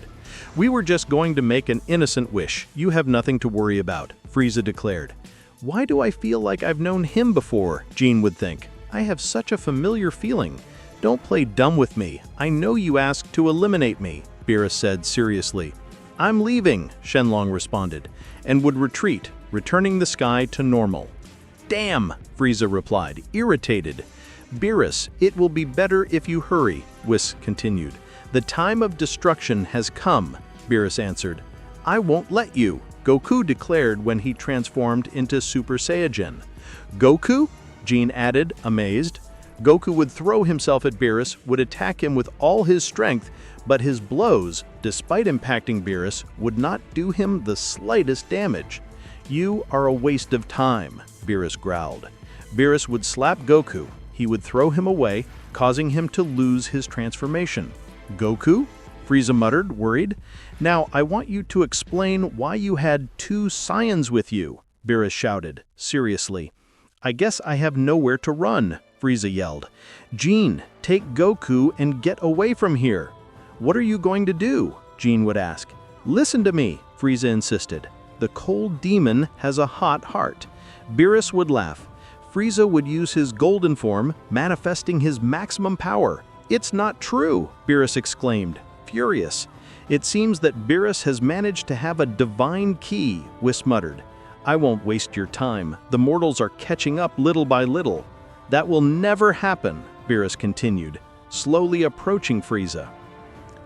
We were just going to make an innocent wish. You have nothing to worry about, Frieza declared. Why do I feel like I've known him before? Jean would think. I have such a familiar feeling. Don't play dumb with me. I know you asked to eliminate me, Beerus said seriously. I'm leaving, Shenlong responded, and would retreat, returning the sky to normal. Damn, Frieza replied, irritated. Beerus, it will be better if you hurry, Whis continued. The time of destruction has come, Beerus answered. I won't let you, Goku declared when he transformed into Super Saiyan. Goku? Jean added, amazed. Goku would throw himself at Beerus, would attack him with all his strength, but his blows, despite impacting Beerus, would not do him the slightest damage. You are a waste of time, Beerus growled. Beerus would slap Goku. He would throw him away, causing him to lose his transformation. Goku? Frieza muttered, worried. Now, I want you to explain why you had 2 Saiyans with you, Beerus shouted, seriously. I guess I have nowhere to run, Frieza yelled. Jean, take Goku and get away from here. What are you going to do? Jean would ask. Listen to me, Frieza insisted. The cold demon has a hot heart. Beerus would laugh. Frieza would use his golden form, manifesting his maximum power. It's not true, Beerus exclaimed, furious. It seems that Beerus has managed to have a divine key, Whis muttered. I won't waste your time. The mortals are catching up little by little. That will never happen, Beerus continued, slowly approaching Frieza.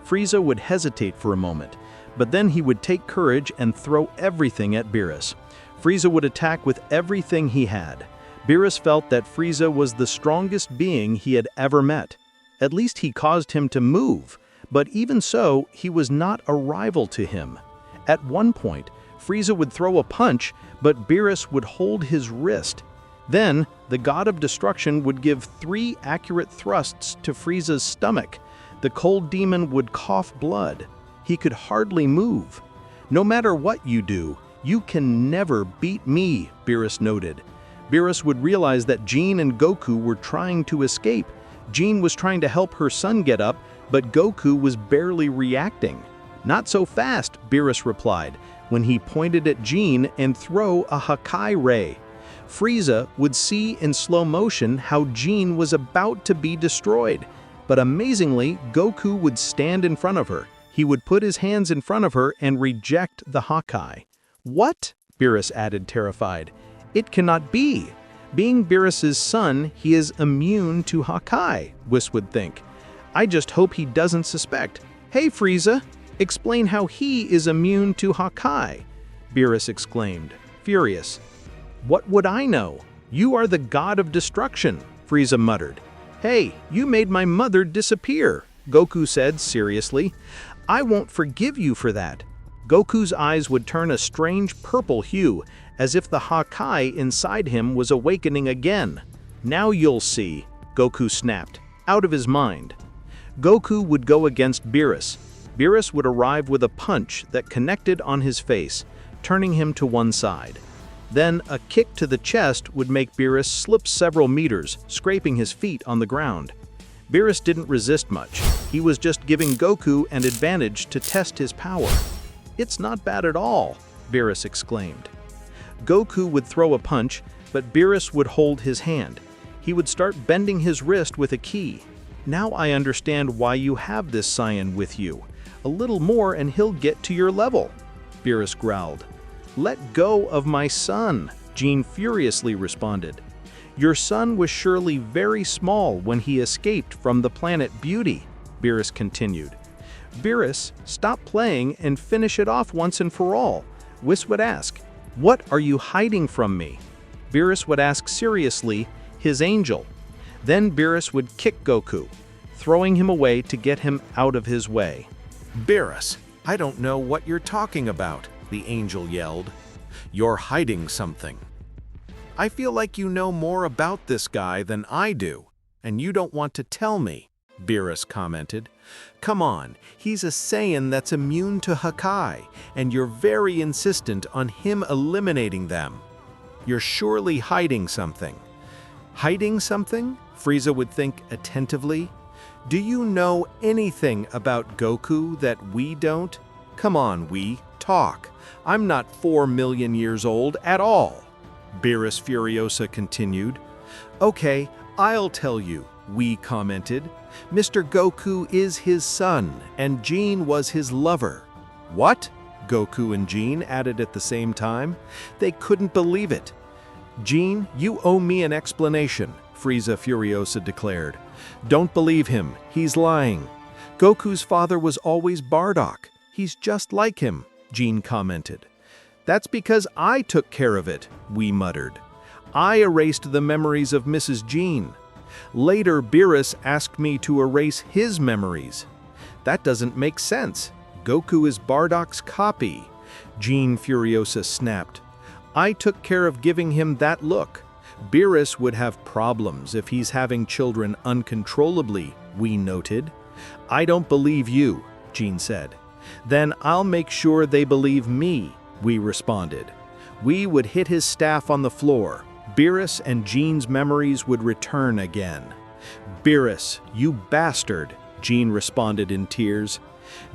Frieza would hesitate for a moment, but then he would take courage and throw everything at Beerus. Frieza would attack with everything he had. Beerus felt that Frieza was the strongest being he had ever met. At least he caused him to move, but even so, he was not a rival to him. At one point, Frieza would throw a punch, but Beerus would hold his wrist. Then, the God of Destruction would give 3 accurate thrusts to Frieza's stomach. The cold demon would cough blood. He could hardly move. No matter what you do, you can never beat me, Beerus noted. Beerus would realize that Jean and Goku were trying to escape. Jean was trying to help her son get up, but Goku was barely reacting. Not so fast, Beerus replied, when he pointed at Jean and throw a Hakai ray. Frieza would see in slow motion how Jean was about to be destroyed. But amazingly, Goku would stand in front of her. He would put his hands in front of her and reject the Hakai. What? Beerus added, terrified. It cannot be. Being Beerus's son, he is immune to Hakai, Whis would think. I just hope he doesn't suspect. Hey, Frieza, explain how he is immune to Hakai, Beerus exclaimed, furious. What would I know? You are the God of Destruction, Frieza muttered. Hey, you made my mother disappear, Goku said seriously. I won't forgive you for that. Goku's eyes would turn a strange purple hue, as if the Hakai inside him was awakening again. Now you'll see, Goku snapped, out of his mind. Goku would go against Beerus. Beerus would arrive with a punch that connected on his face, turning him to one side. Then a kick to the chest would make Beerus slip several meters, scraping his feet on the ground. Beerus didn't resist much. He was just giving Goku an advantage to test his power. It's not bad at all, Beerus exclaimed. Goku would throw a punch, but Beerus would hold his hand. He would start bending his wrist with a key. Now I understand why you have this Saiyan with you. A little more and he'll get to your level, Beerus growled. Let go of my son, Jean furiously responded. Your son was surely very small when he escaped from the planet Beauty, Beerus continued. Beerus, stop playing and finish it off once and for all, Whis would ask. What are you hiding from me? Beerus would ask seriously, his angel. Then Beerus would kick Goku, throwing him away to get him out of his way. Beerus, I don't know what you're talking about, the angel yelled. You're hiding something. I feel like you know more about this guy than I do, and you don't want to tell me, Beerus commented. Come on, he's a Saiyan that's immune to Hakai, and you're very insistent on him eliminating them. You're surely hiding something. Hiding something? Frieza would think attentively. Do you know anything about Goku that we don't? Come on, talk. I'm not 4 million years old at all. Beerus Furiosa continued. Okay, I'll tell you, commented. Mr. Goku is his son, and Jean was his lover. What? Goku and Jean added at the same time. They couldn't believe it. Jean, you owe me an explanation, Frieza Furiosa declared. Don't believe him, he's lying. Goku's father was always Bardock. He's just like him, Jean commented. That's because I took care of it, muttered. I erased the memories of Mrs. Jean. Later, Beerus asked me to erase his memories. That doesn't make sense. Goku is Bardock's copy, Jean Furiosa snapped. I took care of giving him that look. Beerus would have problems if he's having children uncontrollably, noted. I don't believe you, Jean said. Then I'll make sure they believe me, responded. We would hit his staff on the floor. Beerus and Jean's memories would return again. Beerus, you bastard, Jean responded in tears.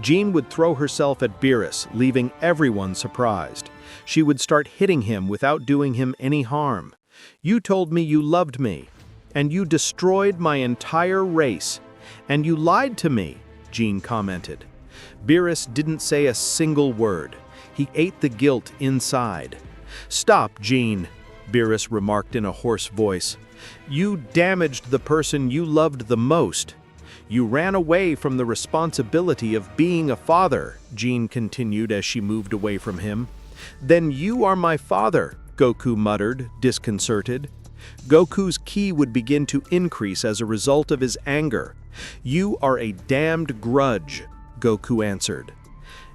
Jean would throw herself at Beerus, leaving everyone surprised. She would start hitting him without doing him any harm. You told me you loved me, and you destroyed my entire race, and you lied to me, Jean commented. Beerus didn't say a single word. He ate the guilt inside. Stop, Jean, Beerus remarked in a hoarse voice. You damaged the person you loved the most. You ran away from the responsibility of being a father, Jean continued as she moved away from him. Then you are my father, Goku muttered, disconcerted. Goku's ki would begin to increase as a result of his anger. You are a damned grudge, Goku answered.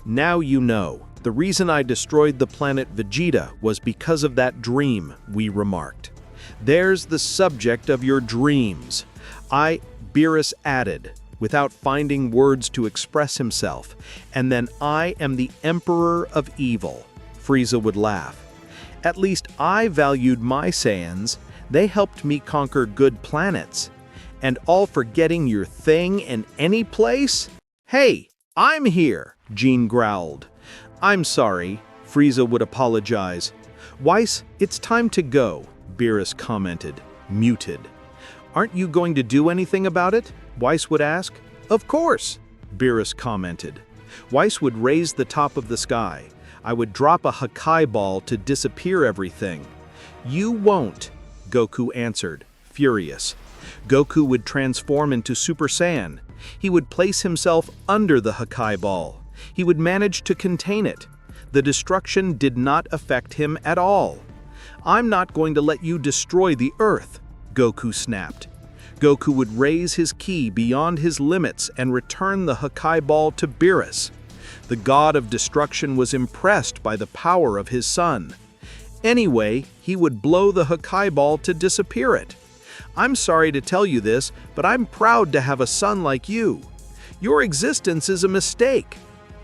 Now you know. The reason I destroyed the planet Vegeta was because of that dream, remarked. There's the subject of your dreams. Beerus added, without finding words to express himself, and then I am the Emperor of Evil. Frieza would laugh. At least I valued my Saiyans. They helped me conquer good planets. And all for getting your thing in any place? Hey, I'm here, Jean growled. I'm sorry, Frieza would apologize. Whis, it's time to go, Beerus commented, muted. Aren't you going to do anything about it? Whis would ask. Of course, Beerus commented. Whis would raise the top of the sky. I would drop a Hakai ball to disappear everything. You won't, Goku answered, furious. Goku would transform into Super Saiyan. He would place himself under the Hakai ball. He would manage to contain it. The destruction did not affect him at all. "I'm not going to let you destroy the Earth," Goku snapped. Goku would raise his ki beyond his limits and return the Hakai ball to Beerus. The God of Destruction was impressed by the power of his son. Anyway, he would blow the Hakai ball to disappear it. "I'm sorry to tell you this, but I'm proud to have a son like you. Your existence is a mistake."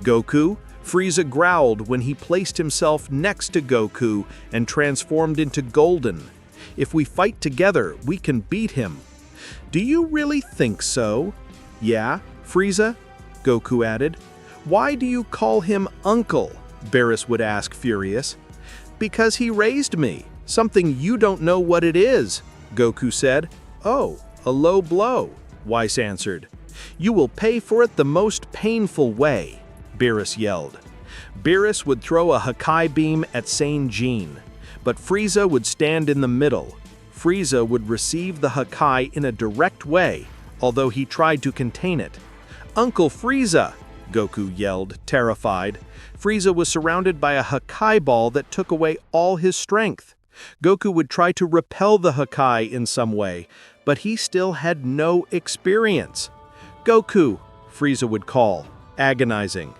"Goku," Frieza growled when he placed himself next to Goku and transformed into Golden. "If we fight together, we can beat him." "Do you really think so?" "Yeah, Frieza," Goku added. "Why do you call him Uncle?" Beerus would ask, furious. "Because he raised me, something you don't know what it is," Goku said. "Oh, a low blow," Whis answered. "You will pay for it the most painful way," Beerus yelled. Beerus would throw a Hakai beam at Saiyan Gene, but Frieza would stand in the middle. Frieza would receive the Hakai in a direct way, although he tried to contain it. "Uncle Frieza!" Goku yelled, terrified. Frieza was surrounded by a Hakai ball that took away all his strength. Goku would try to repel the Hakai in some way, but he still had no experience. "Goku," Frieza would call, agonizing.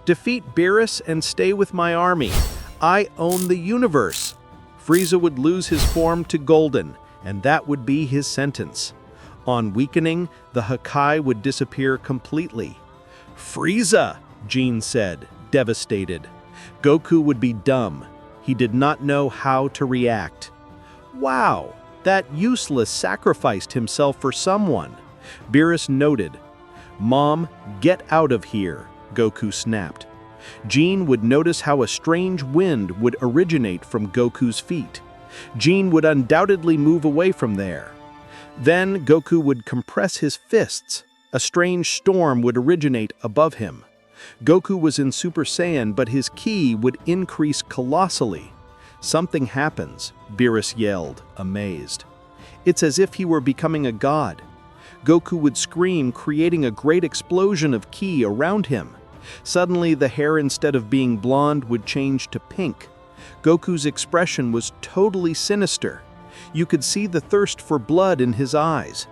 "Defeat Beerus and stay with my army. I own the universe." Frieza would lose his form to Golden, and that would be his sentence. On weakening, the Hakai would disappear completely. "Frieza!" Gene said, devastated. Goku would be dumb. He did not know how to react. "Wow, that useless sacrificed himself for someone," Beerus noted. "Mom, get out of here," Goku snapped. Gene would notice how a strange wind would originate from Goku's feet. Gene would undoubtedly move away from there. Then Goku would compress his fists. A strange storm would originate above him. Goku was in Super Saiyan, but his ki would increase colossally. "Something happens," Beerus yelled, amazed. "It's as if he were becoming a god." Goku would scream, creating a great explosion of ki around him. Suddenly, the hair, instead of being blonde, would change to pink. Goku's expression was totally sinister. You could see the thirst for blood in his eyes.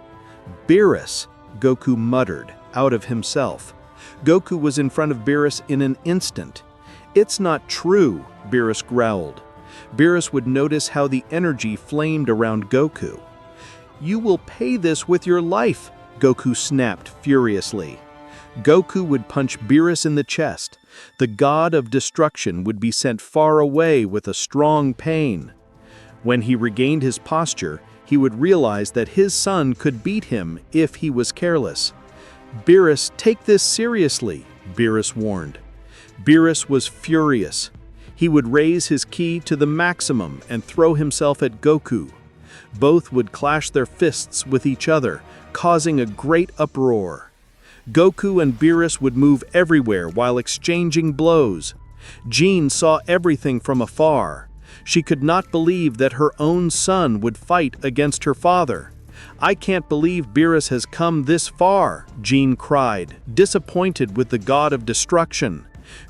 "Beerus," Goku muttered, out of himself. Goku was in front of Beerus in an instant. "It's not true," Beerus growled. Beerus would notice how the energy flamed around Goku. "You will pay this with your life," Goku snapped furiously. Goku would punch Beerus in the chest. The God of Destruction would be sent far away with a strong pain. When he regained his posture, he would realize that his son could beat him if he was careless. "Beerus, take this seriously," Beerus warned. Beerus was furious. He would raise his ki to the maximum and throw himself at Goku. Both would clash their fists with each other, causing a great uproar. Goku and Beerus would move everywhere while exchanging blows. Gene saw everything from afar. She could not believe that her own son would fight against her father. "I can't believe Beerus has come this far," Gene cried, disappointed with the God of Destruction.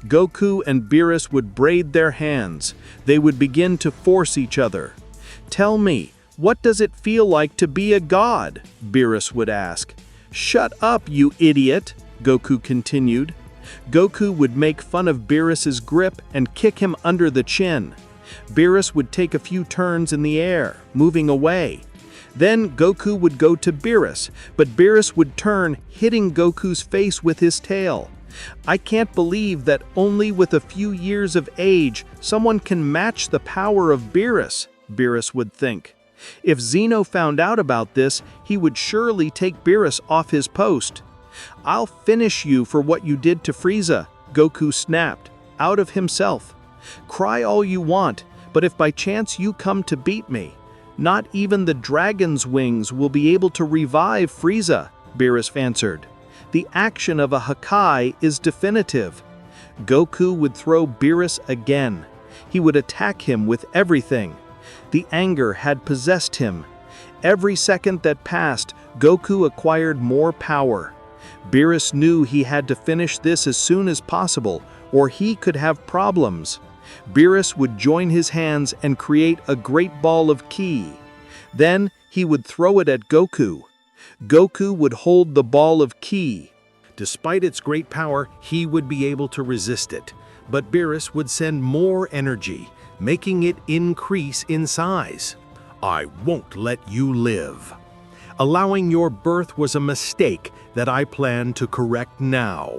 Goku and Beerus would braid their hands. They would begin to force each other. "Tell me, what does it feel like to be a god?" Beerus would ask. "Shut up, you idiot," Goku continued. Goku would make fun of Beerus's grip and kick him under the chin. Beerus would take a few turns in the air, moving away. Then Goku would go to Beerus, but Beerus would turn, hitting Goku's face with his tail. "I can't believe that only with a few years of age, someone can match the power of Beerus," Beerus would think. If Zeno found out about this, he would surely take Beerus off his post. "I'll finish you for what you did to Frieza," Goku snapped, out of himself. "Cry all you want, but if by chance you come to beat me, not even the dragon's wings will be able to revive Frieza," Beerus answered. "The action of a Hakai is definitive." Goku would throw Beerus again. He would attack him with everything. The anger had possessed him. Every second that passed, Goku acquired more power. Beerus knew he had to finish this as soon as possible, or he could have problems. Beerus would join his hands and create a great ball of ki. Then he would throw it at Goku. Goku would hold the ball of ki. Despite its great power, he would be able to resist it, but Beerus would send more energy, making it increase in size. I won't let you live. Allowing your birth was a mistake that I plan to correct now.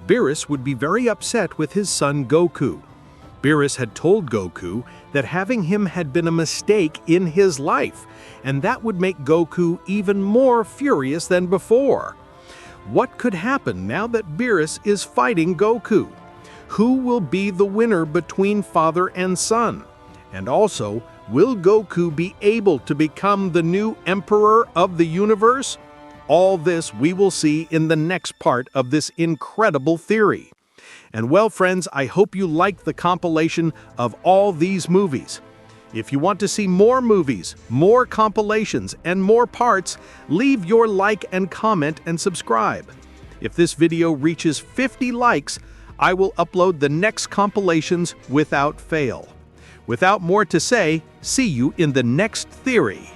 Beerus would be very upset with his son Goku. Beerus had told Goku that having him had been a mistake in his life, and that would make Goku even more furious than before. What could happen now that Beerus is fighting Goku? Who will be the winner between father and son? And also, will Goku be able to become the new emperor of the universe? All this we will see in the next part of this incredible theory. And well, friends, I hope you liked the compilation of all these movies. If you want to see more movies, more compilations, and more parts, leave your like and comment and subscribe. If this video reaches 50 likes, I will upload the next compilations without fail. Without more to say, see you in the next theory.